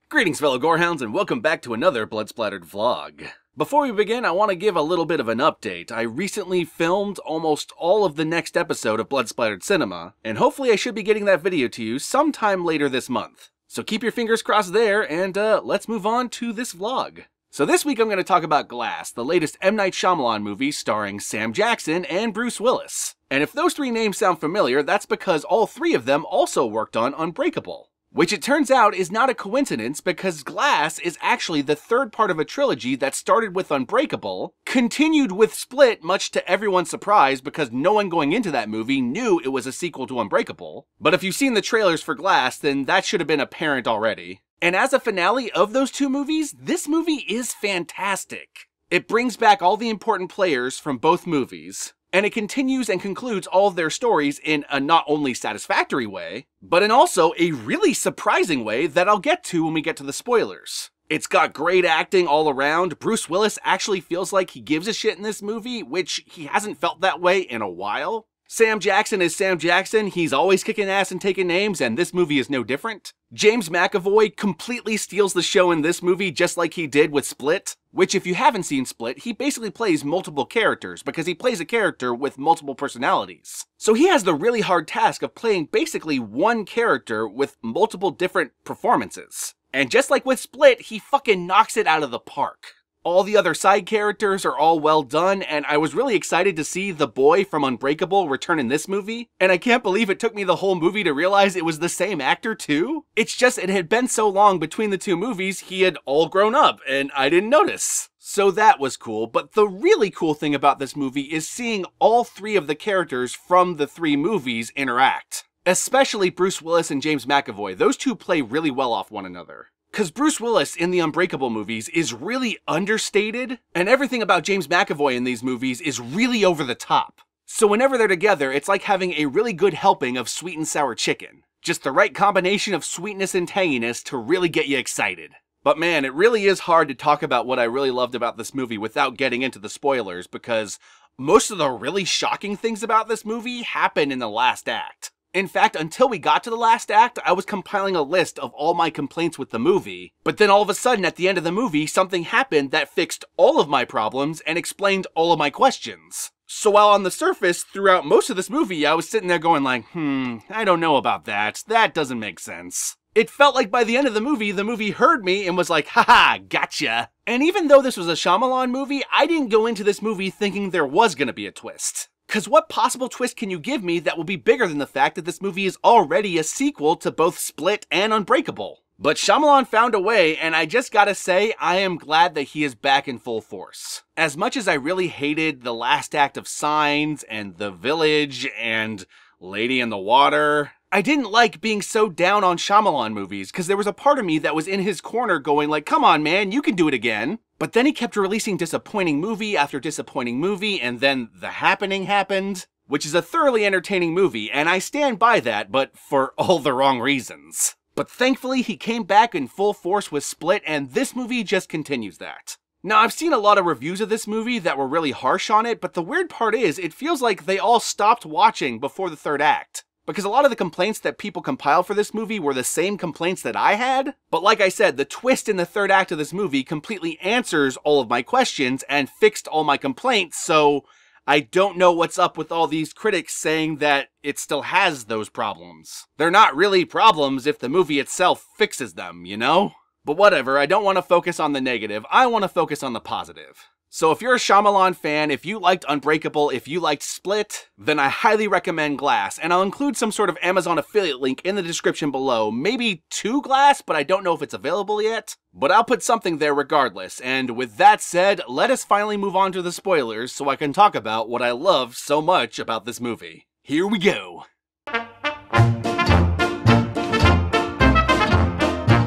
Greetings fellow gorehounds and welcome back to another Blood Splattered vlog. Before we begin, I want to give a little bit of an update. I recently filmed almost all of the next episode of Blood Splattered Cinema, and hopefully I should be getting that video to you sometime later this month. So keep your fingers crossed there, and let's move on to this vlog. So this week I'm going to talk about Glass, the latest M. Night Shyamalan movie starring Sam Jackson and Bruce Willis. And if those three names sound familiar, that's because all three of them also worked on Unbreakable. Which it turns out is not a coincidence because Glass is actually the third part of a trilogy that started with Unbreakable, continued with Split much to everyone's surprise because no one going into that movie knew it was a sequel to Unbreakable. But if you've seen the trailers for Glass, then that should have been apparent already. And as a finale of those two movies, this movie is fantastic. It brings back all the important players from both movies, and it continues and concludes all of their stories in a not only satisfactory way, but in also a really surprising way that I'll get to when we get to the spoilers. It's got great acting all around. Bruce Willis actually feels like he gives a shit in this movie, which he hasn't felt that way in a while. Sam Jackson is Sam Jackson, he's always kicking ass and taking names, and this movie is no different. James McAvoy completely steals the show in this movie just like he did with Split, which if you haven't seen Split, he basically plays multiple characters because he plays a character with multiple personalities. So he has the really hard task of playing basically one character with multiple different performances. And just like with Split, he fucking knocks it out of the park. All the other side characters are all well done, and I was really excited to see the boy from Unbreakable return in this movie, and I can't believe it took me the whole movie to realize it was the same actor too. It's just it had been so long between the two movies, he had all grown up, and I didn't notice. So that was cool, but the really cool thing about this movie is seeing all three of the characters from the three movies interact. Especially Bruce Willis and James McAvoy, those two play really well off one another. Because Bruce Willis in the Unbreakable movies is really understated, and everything about James McAvoy in these movies is really over the top. So whenever they're together, it's like having a really good helping of sweet and sour chicken. Just the right combination of sweetness and tanginess to really get you excited. But man, it really is hard to talk about what I really loved about this movie without getting into the spoilers, because most of the really shocking things about this movie happen in the last act. In fact, until we got to the last act, I was compiling a list of all my complaints with the movie, but then all of a sudden at the end of the movie, something happened that fixed all of my problems and explained all of my questions. So while on the surface, throughout most of this movie, I was sitting there going like, I don't know about that. That doesn't make sense. It felt like by the end of the movie heard me and was like, haha, gotcha. And even though this was a Shyamalan movie, I didn't go into this movie thinking there was gonna be a twist. Cause what possible twist can you give me that will be bigger than the fact that this movie is already a sequel to both Split and Unbreakable? But Shyamalan found a way, and I just gotta say, I am glad that he is back in full force. As much as I really hated the last act of Signs, and The Village, and Lady in the Water, I didn't like being so down on Shyamalan movies, cause there was a part of me that was in his corner going like, come on man, you can do it again. But then he kept releasing disappointing movie after disappointing movie, and then The Happening happened, which is a thoroughly entertaining movie, and I stand by that, but for all the wrong reasons. But thankfully, he came back in full force with Split, and this movie just continues that. Now, I've seen a lot of reviews of this movie that were really harsh on it, but the weird part is, it feels like they all stopped watching before the third act. Because a lot of the complaints that people compiled for this movie were the same complaints that I had. But like I said, the twist in the third act of this movie completely answers all of my questions and fixed all my complaints, so I don't know what's up with all these critics saying that it still has those problems. They're not really problems if the movie itself fixes them, you know? But whatever, I don't want to focus on the negative, I want to focus on the positive. So if you're a Shyamalan fan, if you liked Unbreakable, if you liked Split, then I highly recommend Glass, and I'll include some sort of Amazon affiliate link in the description below, maybe to Glass, but I don't know if it's available yet. But I'll put something there regardless, and with that said, let us finally move on to the spoilers so I can talk about what I love so much about this movie. Here we go!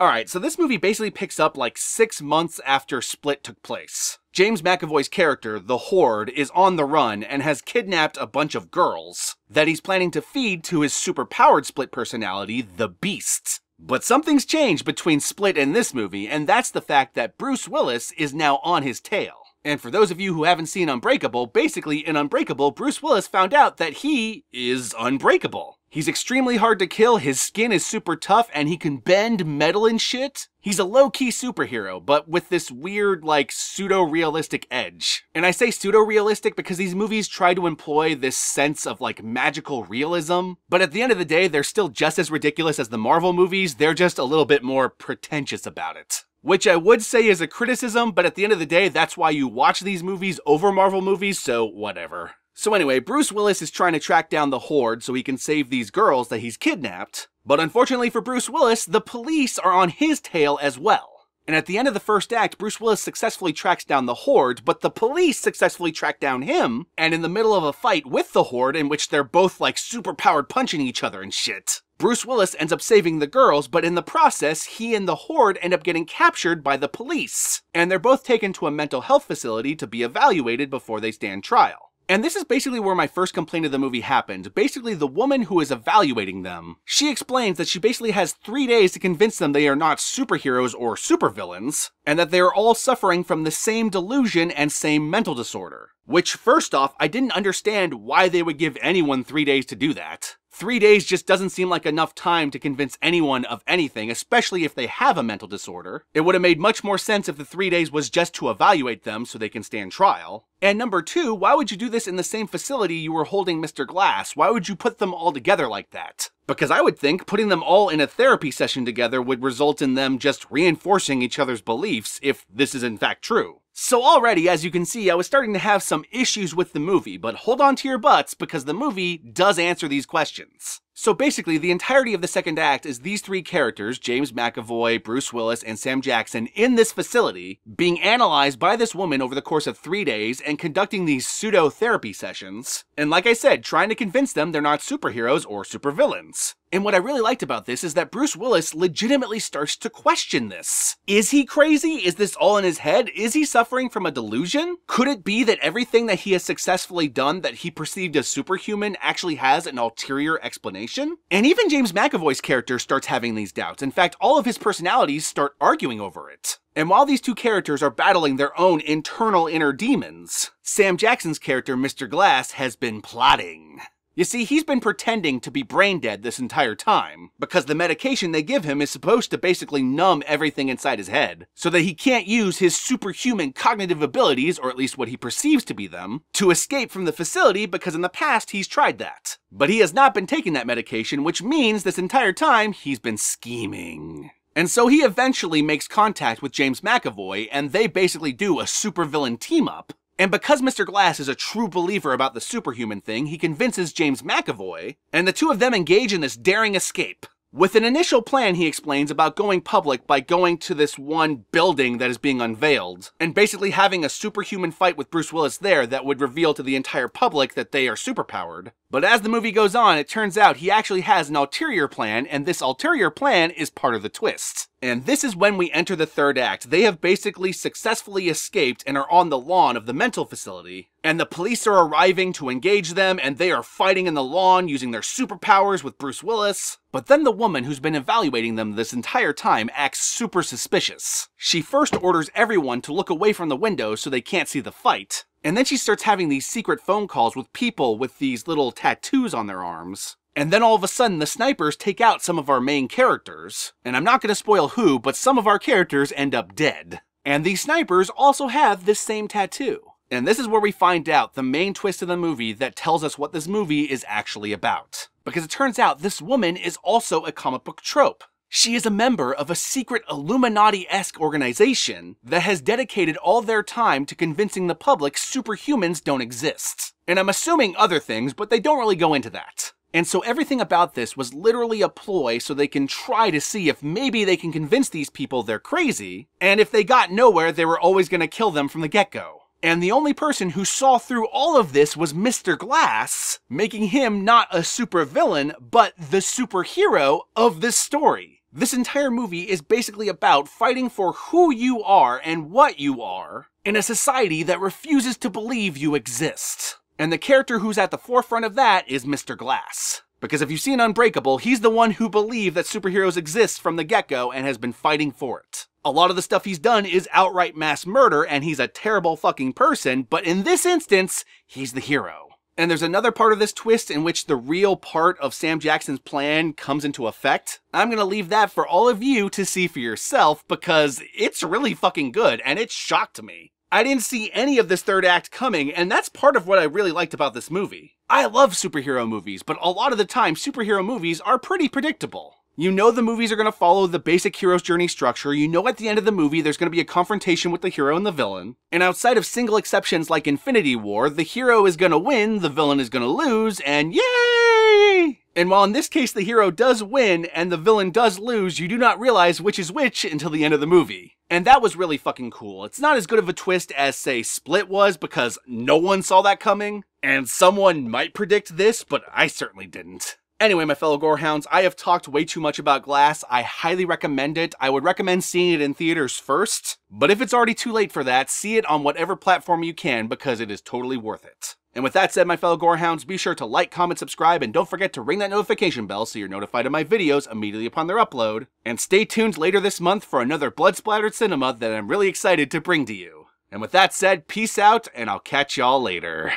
Alright, so this movie basically picks up like 6 months after Split took place. James McAvoy's character, the Horde, is on the run and has kidnapped a bunch of girls that he's planning to feed to his superpowered Split personality, the Beast. But something's changed between Split and this movie, and that's the fact that Bruce Willis is now on his tail. And for those of you who haven't seen Unbreakable, basically in Unbreakable, Bruce Willis found out that he is unbreakable. He's extremely hard to kill, his skin is super tough, and he can bend metal and shit. He's a low-key superhero, but with this weird, like, pseudo-realistic edge. And I say pseudo-realistic because these movies try to employ this sense of, like, magical realism, but at the end of the day, they're still just as ridiculous as the Marvel movies, they're just a little bit more pretentious about it. Which I would say is a criticism, but at the end of the day, that's why you watch these movies over Marvel movies, so whatever. So anyway, Bruce Willis is trying to track down the Horde so he can save these girls that he's kidnapped, but unfortunately for Bruce Willis, the police are on his tail as well. And at the end of the first act, Bruce Willis successfully tracks down the Horde, but the police successfully track down him, and in the middle of a fight with the Horde in which they're both like super-powered punching each other and shit, Bruce Willis ends up saving the girls, but in the process, he and the Horde end up getting captured by the police, and they're both taken to a mental health facility to be evaluated before they stand trial. And this is basically where my first complaint of the movie happened. Basically, the woman who is evaluating them, she explains that she basically has 3 days to convince them they are not superheroes or supervillains, and that they are all suffering from the same delusion and same mental disorder. Which, first off, I didn't understand why they would give anyone 3 days to do that. 3 days just doesn't seem like enough time to convince anyone of anything, especially if they have a mental disorder. It would have made much more sense if the 3 days was just to evaluate them so they can stand trial. And number two, why would you do this in the same facility you were holding Mr. Glass? Why would you put them all together like that? Because I would think putting them all in a therapy session together would result in them just reinforcing each other's beliefs, if this is in fact true. So already, as you can see, I was starting to have some issues with the movie, but hold on to your butts because the movie does answer these questions. So basically, the entirety of the second act is these three characters, James McAvoy, Bruce Willis, and Sam Jackson, in this facility, being analyzed by this woman over the course of 3 days and conducting these pseudo-therapy sessions. And like I said, trying to convince them they're not superheroes or supervillains. And what I really liked about this is that Bruce Willis legitimately starts to question this. Is he crazy? Is this all in his head? Is he suffering from a delusion? Could it be that everything that he has successfully done that he perceived as superhuman actually has an ulterior explanation? And even James McAvoy's character starts having these doubts. In fact, all of his personalities start arguing over it. And while these two characters are battling their own internal inner demons, Sam Jackson's character, Mr. Glass, has been plotting. You see, he's been pretending to be brain dead this entire time, because the medication they give him is supposed to basically numb everything inside his head, so that he can't use his superhuman cognitive abilities, or at least what he perceives to be them, to escape from the facility because in the past he's tried that. But he has not been taking that medication, which means this entire time he's been scheming. And so he eventually makes contact with James McAvoy, and they basically do a supervillain team-up. And because Mr. Glass is a true believer about the superhuman thing, he convinces James McAvoy, and the two of them engage in this daring escape. With an initial plan, he explains, about going public by going to this one building that is being unveiled, and basically having a superhuman fight with Bruce Willis there that would reveal to the entire public that they are superpowered. But as the movie goes on, it turns out he actually has an ulterior plan, and this ulterior plan is part of the twist. And this is when we enter the third act. They have basically successfully escaped and are on the lawn of the mental facility, and the police are arriving to engage them, and they are fighting in the lawn using their superpowers with Bruce Willis. But then the woman who's been evaluating them this entire time acts super suspicious. She first orders everyone to look away from the window so they can't see the fight, and then she starts having these secret phone calls with people with these little tattoos on their arms. And then all of a sudden the snipers take out some of our main characters, and I'm not going to spoil who, but some of our characters end up dead. And these snipers also have this same tattoo. And this is where we find out the main twist of the movie that tells us what this movie is actually about. Because it turns out this woman is also a comic book trope. She is a member of a secret Illuminati-esque organization that has dedicated all their time to convincing the public superhumans don't exist. And I'm assuming other things, but they don't really go into that. And so everything about this was literally a ploy so they can try to see if maybe they can convince these people they're crazy, and if they got nowhere, they were always going to kill them from the get-go. And the only person who saw through all of this was Mr. Glass, making him not a supervillain, but the superhero of this story. This entire movie is basically about fighting for who you are and what you are in a society that refuses to believe you exist. And the character who's at the forefront of that is Mr. Glass. Because if you've seen Unbreakable, he's the one who believed that superheroes exist from the get-go and has been fighting for it. A lot of the stuff he's done is outright mass murder, and he's a terrible fucking person, but in this instance, he's the hero. And there's another part of this twist in which the real part of Sam Jackson's plan comes into effect. I'm gonna leave that for all of you to see for yourself because it's really fucking good and it shocked me. I didn't see any of this third act coming, and that's part of what I really liked about this movie. I love superhero movies, but a lot of the time superhero movies are pretty predictable. You know the movies are going to follow the basic hero's journey structure, you know at the end of the movie there's going to be a confrontation with the hero and the villain, and outside of single exceptions like Infinity War, the hero is going to win, the villain is going to lose, and yay! And while in this case the hero does win and the villain does lose, you do not realize which is which until the end of the movie. And that was really fucking cool. It's not as good of a twist as, say, Split was, because no one saw that coming, and someone might predict this, but I certainly didn't. Anyway, my fellow gorehounds, I have talked way too much about Glass. I highly recommend it. I would recommend seeing it in theaters first, but if it's already too late for that, see it on whatever platform you can because it is totally worth it. And with that said, my fellow gorehounds, be sure to like, comment, subscribe, and don't forget to ring that notification bell so you're notified of my videos immediately upon their upload. And stay tuned later this month for another Blood Splattered Cinema that I'm really excited to bring to you. And with that said, peace out, and I'll catch y'all later.